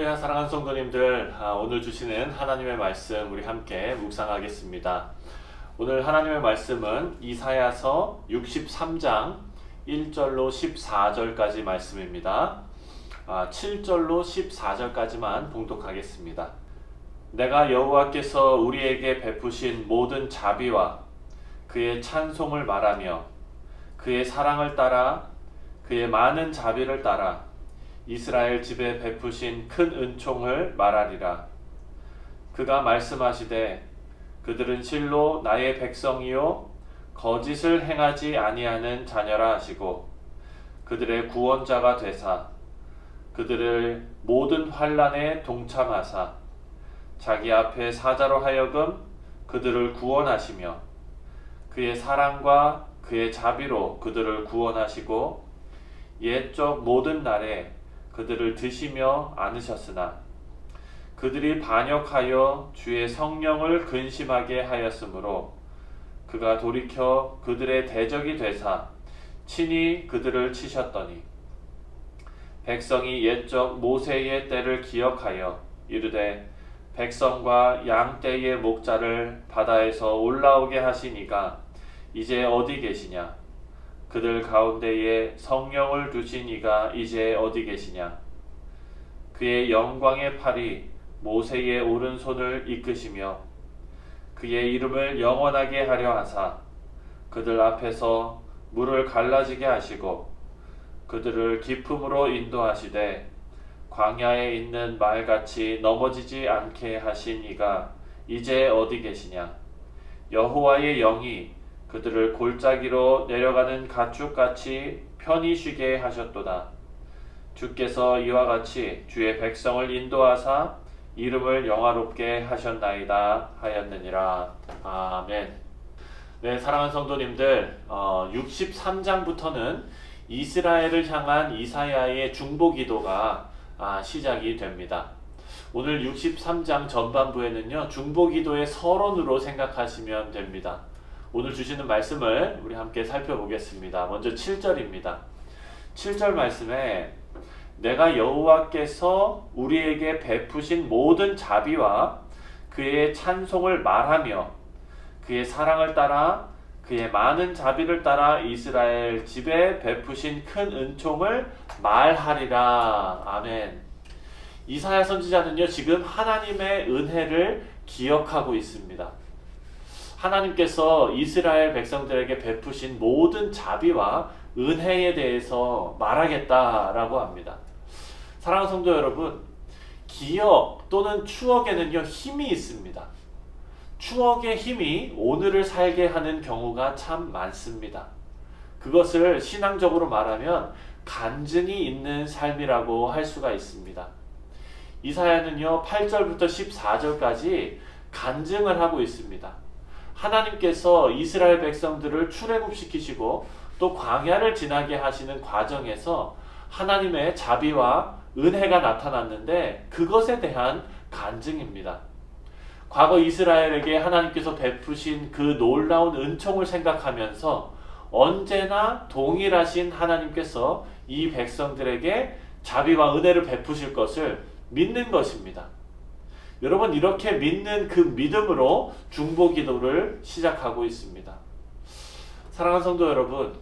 할렐루야. 사랑하는 성도님들, 오늘 주시는 하나님의 말씀 우리 함께 묵상하겠습니다. 오늘 하나님의 말씀은 이사야서 63장 1절로 14절까지 말씀입니다. 7절로 14절까지만 봉독하겠습니다. 내가 여호와께서 우리에게 베푸신 모든 자비와 그의 찬송을 말하며 그의 사랑을 따라 그의 많은 자비를 따라 이스라엘 집에 베푸신 큰 은총을 말하리라. 그가 말씀하시되 그들은 실로 나의 백성이요 거짓을 행하지 아니하는 자녀라 하시고 그들의 구원자가 되사 그들을 모든 환난에 동참하사 자기 앞에 사자로 하여금 그들을 구원하시며 그의 사랑과 그의 자비로 그들을 구원하시고 옛적 모든 날에 그들을 드시며 안으셨으나 그들이 반역하여 주의 성령을 근심하게 하였으므로 그가 돌이켜 그들의 대적이 되사 친히 그들을 치셨더니 백성이 옛적 모세의 때를 기억하여 이르되 백성과 양 떼의 목자를 바다에서 올라오게 하신 이가 이제 어디 계시냐? 그들 가운데에 성령을 두신 이가 이제 어디 계시냐? 그의 영광의 팔이 모세의 오른손을 이끄시며 그의 이름을 영원하게 하려 하사 그들 앞에서 물을 갈라지게 하시고 그들을 깊음으로 인도하시되 광야에 있는 말같이 넘어지지 않게 하신 이가 이제 어디 계시냐? 여호와의 영이 그들을 골짜기로 내려가는 가축같이 편히 쉬게 하셨도다. 주께서 이와 같이 주의 백성을 인도하사 이름을 영화롭게 하셨나이다 하였느니라. 아멘. 네, 사랑하는 성도님들, 63장부터는 이스라엘을 향한 이사야의 중보기도가 시작이 됩니다. 오늘 63장 전반부에는요, 중보기도의 서론으로 생각하시면 됩니다. 오늘 주시는 말씀을 우리 함께 살펴보겠습니다. 먼저 7절입니다. 7절 말씀에 내가 여호와께서 우리에게 베푸신 모든 자비와 그의 찬송을 말하며 그의 사랑을 따라 그의 많은 자비를 따라 이스라엘 집에 베푸신 큰 은총을 말하리라. 아멘. 이사야 선지자는요, 지금 하나님의 은혜를 기억하고 있습니다. 하나님께서 이스라엘 백성들에게 베푸신 모든 자비와 은혜에 대해서 말하겠다라고 합니다. 사랑하는 성도 여러분, 기억 또는 추억에는요, 힘이 있습니다. 추억의 힘이 오늘을 살게 하는 경우가 참 많습니다. 그것을 신앙적으로 말하면 간증이 있는 삶이라고 할 수가 있습니다. 이사야는요, 8절부터 14절까지 간증을 하고 있습니다. 하나님께서 이스라엘 백성들을 출애굽시키시고 또 광야를 지나게 하시는 과정에서 하나님의 자비와 은혜가 나타났는데 그것에 대한 간증입니다. 과거 이스라엘에게 하나님께서 베푸신 그 놀라운 은총을 생각하면서 언제나 동일하신 하나님께서 이 백성들에게 자비와 은혜를 베푸실 것을 믿는 것입니다. 여러분, 이렇게 믿는 그 믿음으로 중보기도를 시작하고 있습니다. 사랑하는 성도 여러분,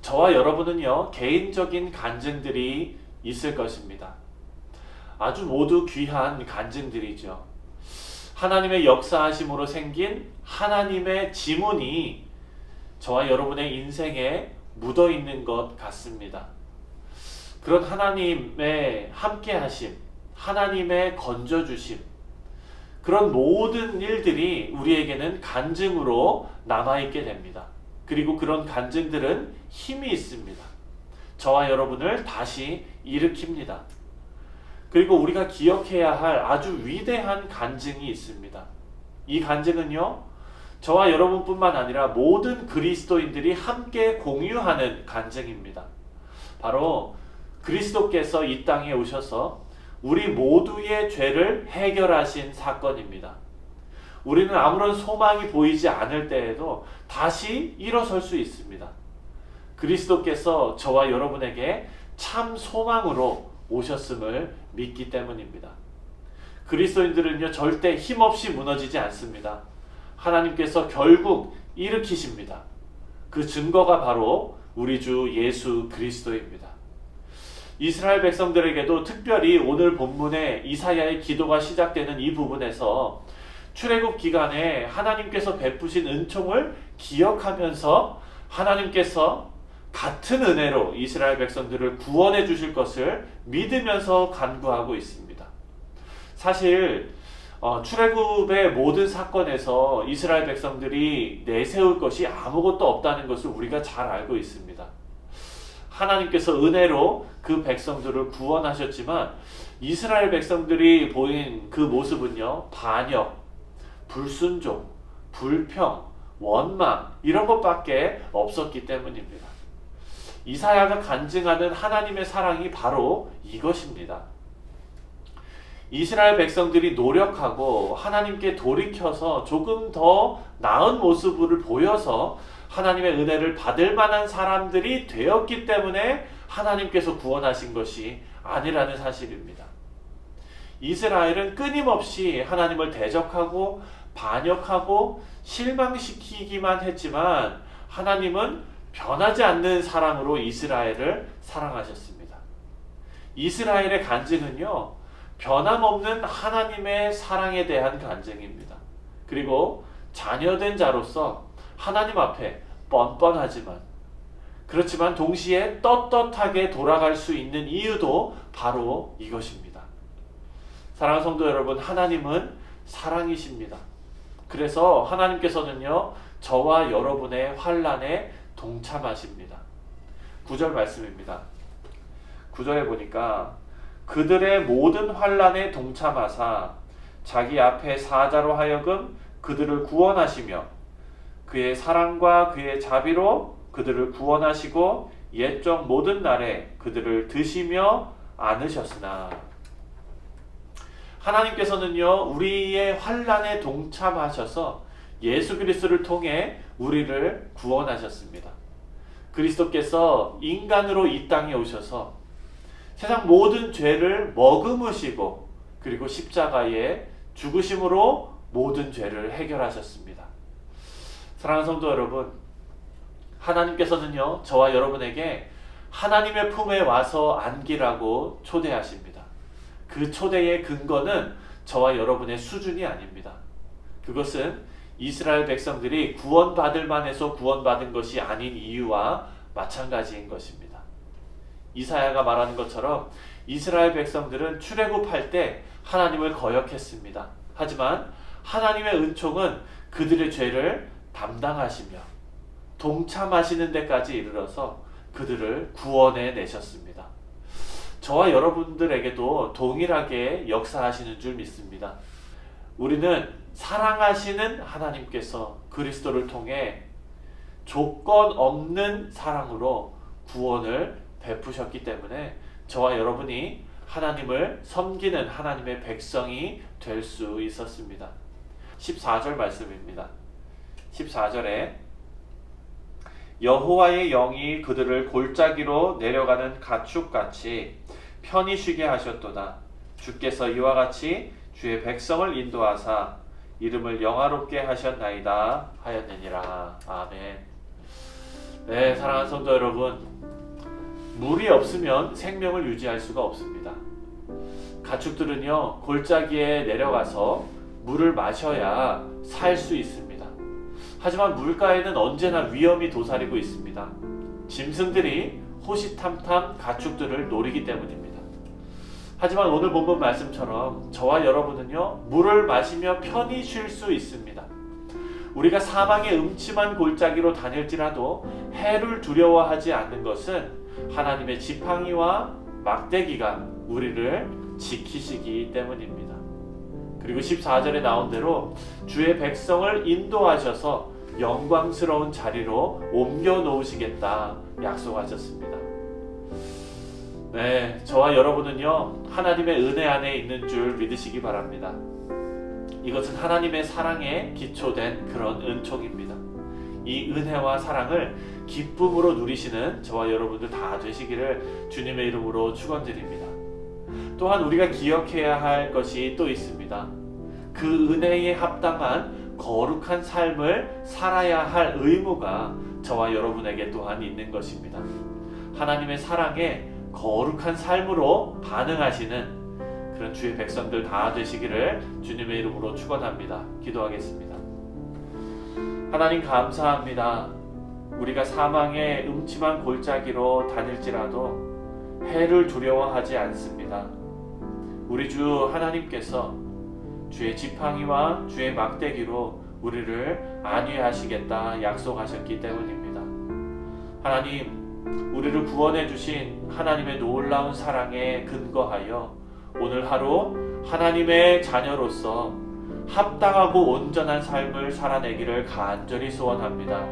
저와 여러분은요, 개인적인 간증들이 있을 것입니다. 아주 모두 귀한 간증들이죠. 하나님의 역사하심으로 생긴 하나님의 지문이 저와 여러분의 인생에 묻어 있는 것 같습니다. 그런 하나님의 함께하심, 하나님의 건져주심, 그런 모든 일들이 우리에게는 간증으로 남아있게 됩니다. 그리고 그런 간증들은 힘이 있습니다. 저와 여러분을 다시 일으킵니다. 그리고 우리가 기억해야 할 아주 위대한 간증이 있습니다. 이 간증은요, 저와 여러분뿐만 아니라 모든 그리스도인들이 함께 공유하는 간증입니다. 바로 그리스도께서 이 땅에 오셔서 우리 모두의 죄를 해결하신 사건입니다. 우리는 아무런 소망이 보이지 않을 때에도 다시 일어설 수 있습니다. 그리스도께서 저와 여러분에게 참 소망으로 오셨음을 믿기 때문입니다. 그리스도인들은요, 절대 힘없이 무너지지 않습니다. 하나님께서 결국 일으키십니다. 그 증거가 바로 우리 주 예수 그리스도입니다. 이스라엘 백성들에게도 특별히 오늘 본문에 이사야의 기도가 시작되는 이 부분에서 출애굽 기간에 하나님께서 베푸신 은총을 기억하면서 하나님께서 같은 은혜로 이스라엘 백성들을 구원해 주실 것을 믿으면서 간구하고 있습니다. 사실 출애굽의 모든 사건에서 이스라엘 백성들이 내세울 것이 아무것도 없다는 것을 우리가 잘 알고 있습니다. 하나님께서 은혜로 그 백성들을 구원하셨지만 이스라엘 백성들이 보인 그 모습은요, 반역, 불순종, 불평, 원망 이런 것밖에 없었기 때문입니다. 이사야가 간증하는 하나님의 사랑이 바로 이것입니다. 이스라엘 백성들이 노력하고 하나님께 돌이켜서 조금 더 나은 모습을 보여서 하나님의 은혜를 받을 만한 사람들이 되었기 때문에 하나님께서 구원하신 것이 아니라는 사실입니다. 이스라엘은 끊임없이 하나님을 대적하고 반역하고 실망시키기만 했지만 하나님은 변하지 않는 사랑으로 이스라엘을 사랑하셨습니다. 이스라엘의 간증은요, 변함없는 하나님의 사랑에 대한 간증입니다. 그리고 자녀된 자로서 하나님 앞에 뻔뻔하지만 그렇지만 동시에 떳떳하게 돌아갈 수 있는 이유도 바로 이것입니다. 사랑하는 성도 여러분, 하나님은 사랑이십니다. 그래서 하나님께서는요, 저와 여러분의 환난에 동참하십니다. 9절 말씀입니다. 9절에 보니까 그들의 모든 환난에 동참하사 자기 앞에 사자로 하여금 그들을 구원하시며 그의 사랑과 그의 자비로 그들을 구원하시고 옛적 모든 날에 그들을 드시며 안으셨으나, 하나님께서는요, 우리의 환난에 동참하셔서 예수 그리스도를 통해 우리를 구원하셨습니다. 그리스도께서 인간으로 이 땅에 오셔서 세상 모든 죄를 머금으시고 그리고 십자가에 죽으심으로 모든 죄를 해결하셨습니다. 사랑하는 성도 여러분, 하나님께서는요, 저와 여러분에게 하나님의 품에 와서 안기라고 초대하십니다. 그 초대의 근거는 저와 여러분의 수준이 아닙니다. 그것은 이스라엘 백성들이 구원받을 만해서 구원받은 것이 아닌 이유와 마찬가지인 것입니다. 이사야가 말하는 것처럼 이스라엘 백성들은 출애굽할 때 하나님을 거역했습니다. 하지만 하나님의 은총은 그들의 죄를 담당하시며 동참하시는 데까지 이르러서 그들을 구원해 내셨습니다. 저와 여러분들에게도 동일하게 역사하시는 줄 믿습니다. 우리는 사랑하시는 하나님께서 그리스도를 통해 조건 없는 사랑으로 구원을 베푸셨기 때문에 저와 여러분이 하나님을 섬기는 하나님의 백성이 될 수 있었습니다. 14절 말씀입니다. 14절에 여호와의 영이 그들을 골짜기로 내려가는 가축같이 편히 쉬게 하셨도다. 주께서 이와 같이 주의 백성을 인도하사 이름을 영화롭게 하셨나이다 하였느니라. 아멘. 네, 사랑하는 성도 여러분, 물이 없으면 생명을 유지할 수가 없습니다. 가축들은요, 골짜기에 내려가서 물을 마셔야 살 수 있습니다. 하지만 물가에는 언제나 위험이 도사리고 있습니다. 짐승들이 호시탐탐 가축들을 노리기 때문입니다. 하지만 오늘 본문 말씀처럼 저와 여러분은요, 물을 마시며 편히 쉴 수 있습니다. 우리가 사망의 음침한 골짜기로 다닐지라도 해를 두려워하지 않는 것은 하나님의 지팡이와 막대기가 우리를 지키시기 때문입니다. 그리고 14절에 나온 대로 주의 백성을 인도하셔서 영광스러운 자리로 옮겨 놓으시겠다 약속하셨습니다. 네, 저와 여러분은요, 하나님의 은혜 안에 있는 줄 믿으시기 바랍니다. 이것은 하나님의 사랑에 기초된 그런 은총입니다. 이 은혜와 사랑을 기쁨으로 누리시는 저와 여러분들 다 되시기를 주님의 이름으로 축원드립니다. 또한 우리가 기억해야 할 것이 또 있습니다. 그 은혜에 합당한 거룩한 삶을 살아야 할 의무가 저와 여러분에게 또한 있는 것입니다. 하나님의 사랑에 거룩한 삶으로 반응하시는 그런 주의 백성들 다 되시기를 주님의 이름으로 축원합니다. 기도하겠습니다. 하나님 감사합니다. 우리가 사망의 음침한 골짜기로 다닐지라도 해를 두려워하지 않습니다. 우리 주 하나님께서 주의 지팡이와 주의 막대기로 우리를 안위하시겠다 약속하셨기 때문입니다. 하나님, 우리를 구원해 주신 하나님의 놀라운 사랑에 근거하여 오늘 하루 하나님의 자녀로서 합당하고 온전한 삶을 살아내기를 간절히 소원합니다.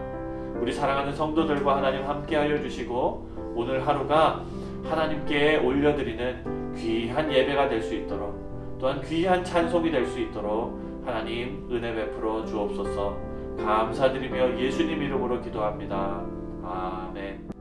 우리 사랑하는 성도들과 하나님 함께하여 주시고 오늘 하루가 하나님께 올려드리는 귀한 예배가 될 수 있도록 또한 귀한 찬송이 될 수 있도록 하나님 은혜 베풀어 주옵소서. 감사드리며 예수님 이름으로 기도합니다. 아멘.